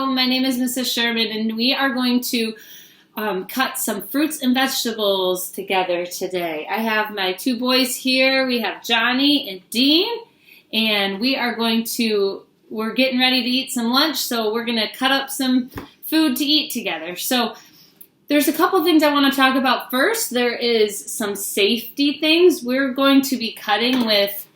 my name is Mrs. Sherman, and we are going to cut some fruits and vegetables together today. I have my two boys here. We have Johnny and Dean, and we're getting ready to eat some lunch, so we're going to cut up some food to eat together. So there's a couple things I want to talk about first. There is some safety things. We're going to be cutting with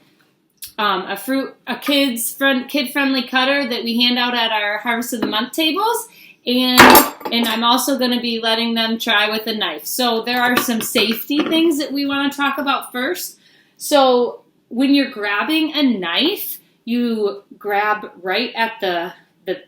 a kid-friendly cutter that we hand out at our Harvest of the Month tables, and I'm also going to be letting them try with a knife. So there are some safety things that we want to talk about first. So when you're grabbing a knife, you grab right at the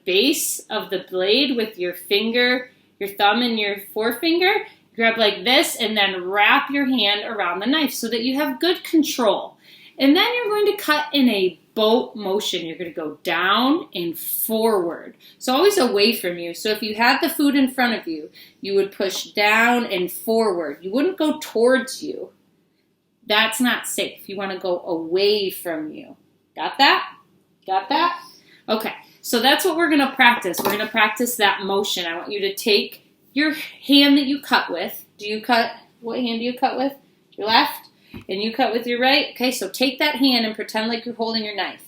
base of the blade with your finger, your thumb and your forefinger. Grab like this and then wrap your hand around the knife so that you have good control. And then you're going to cut in a boat motion. You're going to go down and forward. So always away from you. So if you had the food in front of you, you would push down and forward. You wouldn't go towards you. That's not safe. You want to go away from you. Got that? Got that? Okay. So that's what we're going to practice. We're going to practice that motion. I want you to take your hand that you cut with. What hand do you cut with? Your left? And you cut with your right? Okay, so take that hand and pretend like you're holding your knife.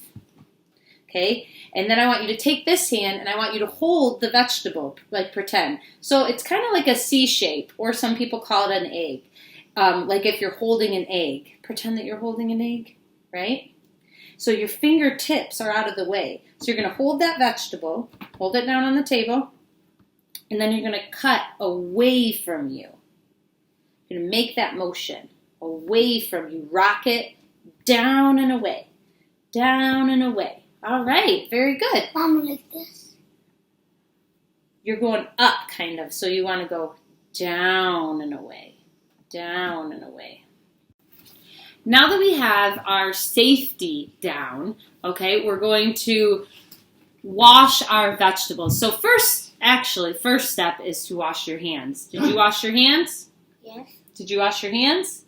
Okay? And then I want you to take this hand and I want you to hold the vegetable, like pretend. So it's kind of like a C shape, or some people call it an egg. Like if you're holding an egg. Pretend that you're holding an egg, right? So your fingertips are out of the way. So you're going to hold that vegetable, hold it down on the table, and then you're going to cut away from you. You're going to make that motion. Away from you. Rock it down and away. Down and away. All right. Very good. Mom, like this. You're going up, kind of. So you want to go down and away. Down and away. Now that we have our safety down, okay, we're going to wash our vegetables. So first step is to wash your hands. Did you wash your hands? Yes. Did you wash your hands?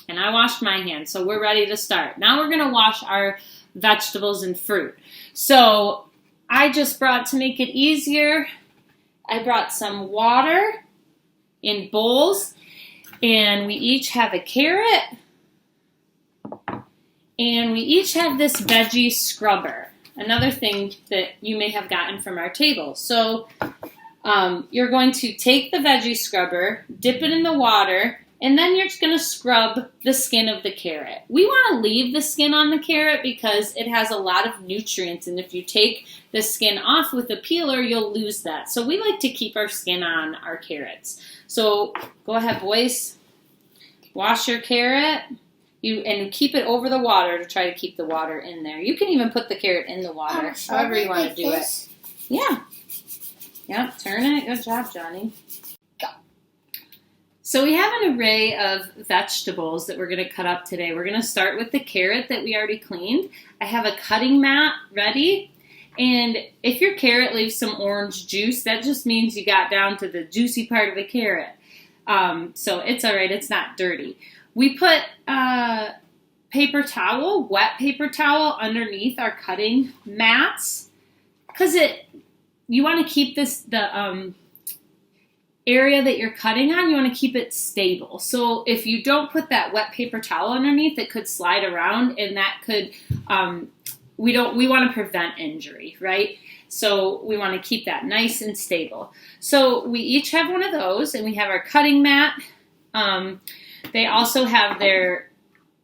And I washed my hands, so we're ready to start. Now we're going to wash our vegetables and fruit. So I just brought, to make it easier, I brought some water in bowls, and we each have a carrot, and we each have this veggie scrubber, another thing that you may have gotten from our table. So you're going to take the veggie scrubber, dip it in the water, and then you're just going to scrub the skin of the carrot. We want to leave the skin on the carrot because it has a lot of nutrients, and if you take the skin off with a peeler, you'll lose that. So we like to keep our skin on our carrots. So go ahead, boys. Wash your carrot. And keep it over the water to try to keep the water in there. You can even put the carrot in the water, however you want to do it. Yeah. Yep, turn it. Good job, Johnny. So we have an array of vegetables that we're going to cut up today. We're going to start with the carrot that we already cleaned. I have a cutting mat ready. And if your carrot leaves some orange juice, that just means you got down to the juicy part of the carrot. So it's all right. It's not dirty. We put paper towel, wet paper towel, underneath our cutting mats because you want to keep the area that you're cutting on, you want to keep it stable. So if you don't put that wet paper towel underneath, it could slide around, and that could we want to prevent injury, right? So we want to keep that nice and stable. So we each have one of those, and we have our cutting mat. They also have their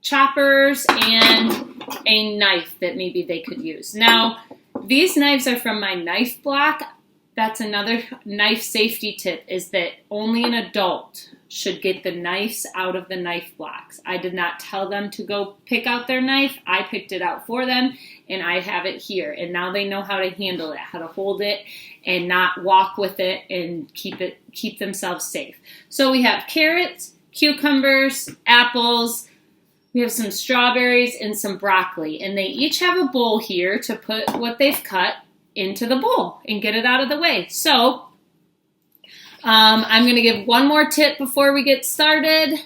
choppers and a knife that maybe they could use. Now, these knives are from my knife block. That's another knife safety tip, is that only an adult should get the knives out of the knife blocks. I did not tell them to go pick out their knife. I picked it out for them, and I have it here. And now they know how to handle it, how to hold it and not walk with it and keep themselves safe. So we have carrots, cucumbers, apples, we have some strawberries, and some broccoli. And they each have a bowl here to put what they've cut into the bowl and get it out of the way. So I'm going to give one more tip before we get started.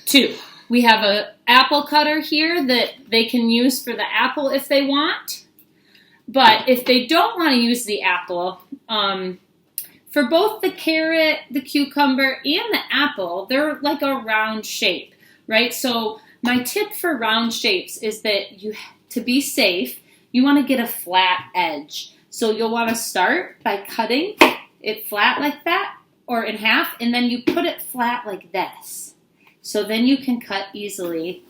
2. We have an apple cutter here that they can use for the apple if they want. But if they don't want to use the apple, for both the carrot, the cucumber, and the apple, they're like a round shape, right? So my tip for round shapes is that to be safe, you want to get a flat edge. So you'll want to start by cutting it flat like that, or in half, and then you put it flat like this. So then you can cut easily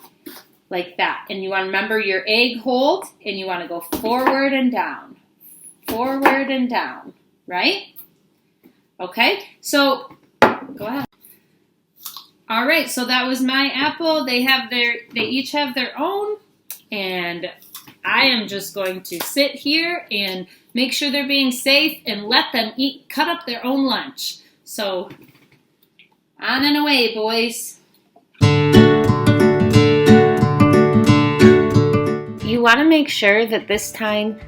like that. And you want to remember your egg hold, and you want to go forward and down, right? Okay, so go ahead. All right, so that was my apple. They each have their own, and I am just going to sit here and make sure they're being safe and let them cut up their own lunch. So on and away, boys. You want to make sure that this time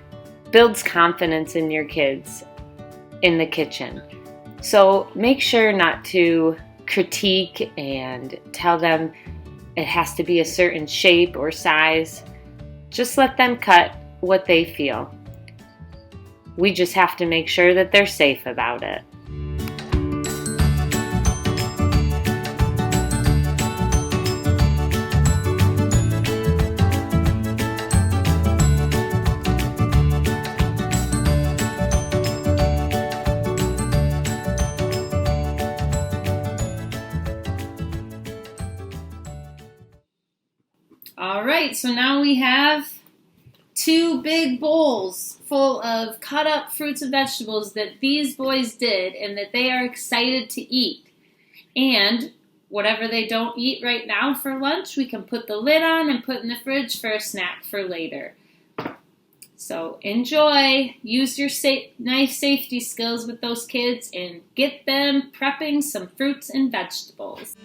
builds confidence in your kids in the kitchen. So make sure not to critique and tell them it has to be a certain shape or size. Just let them cut what they feel. We just have to make sure that they're safe about it. All right, so now we have 2 big bowls full of cut up fruits and vegetables that these boys did and that they are excited to eat. And whatever they don't eat right now for lunch, we can put the lid on and put in the fridge for a snack for later. So enjoy, use your knife safety skills with those kids and get them prepping some fruits and vegetables.